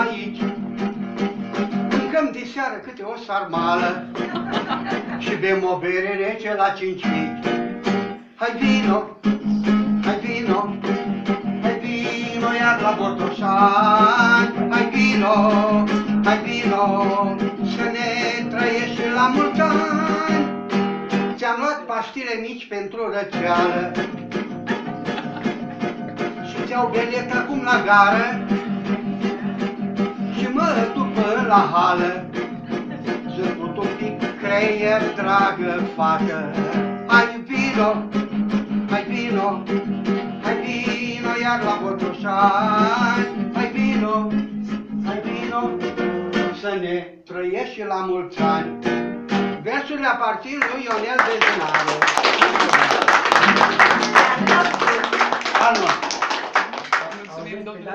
aici. Mâncăm de seară câte o sarmală și bem o bere rece la 5 mici. Hai vino, hai vino, hai vino iar la Botoșani. Hai vino, hai vino, să ne trăiești la mulți ani. Ți-am luat paștile mici pentru răceală și ți-au bilet acum la gară și mă duc până la hală. Zâmbut un pic creier, dragă fată. Hai vino, hai vino, hai vino iar la Botoșani. Hai vino, hai vino, să ne trăiești la mulți ani. Versurile aparțin lui Ionel Dezinaru. Al nostru. Mulțumim, domnule.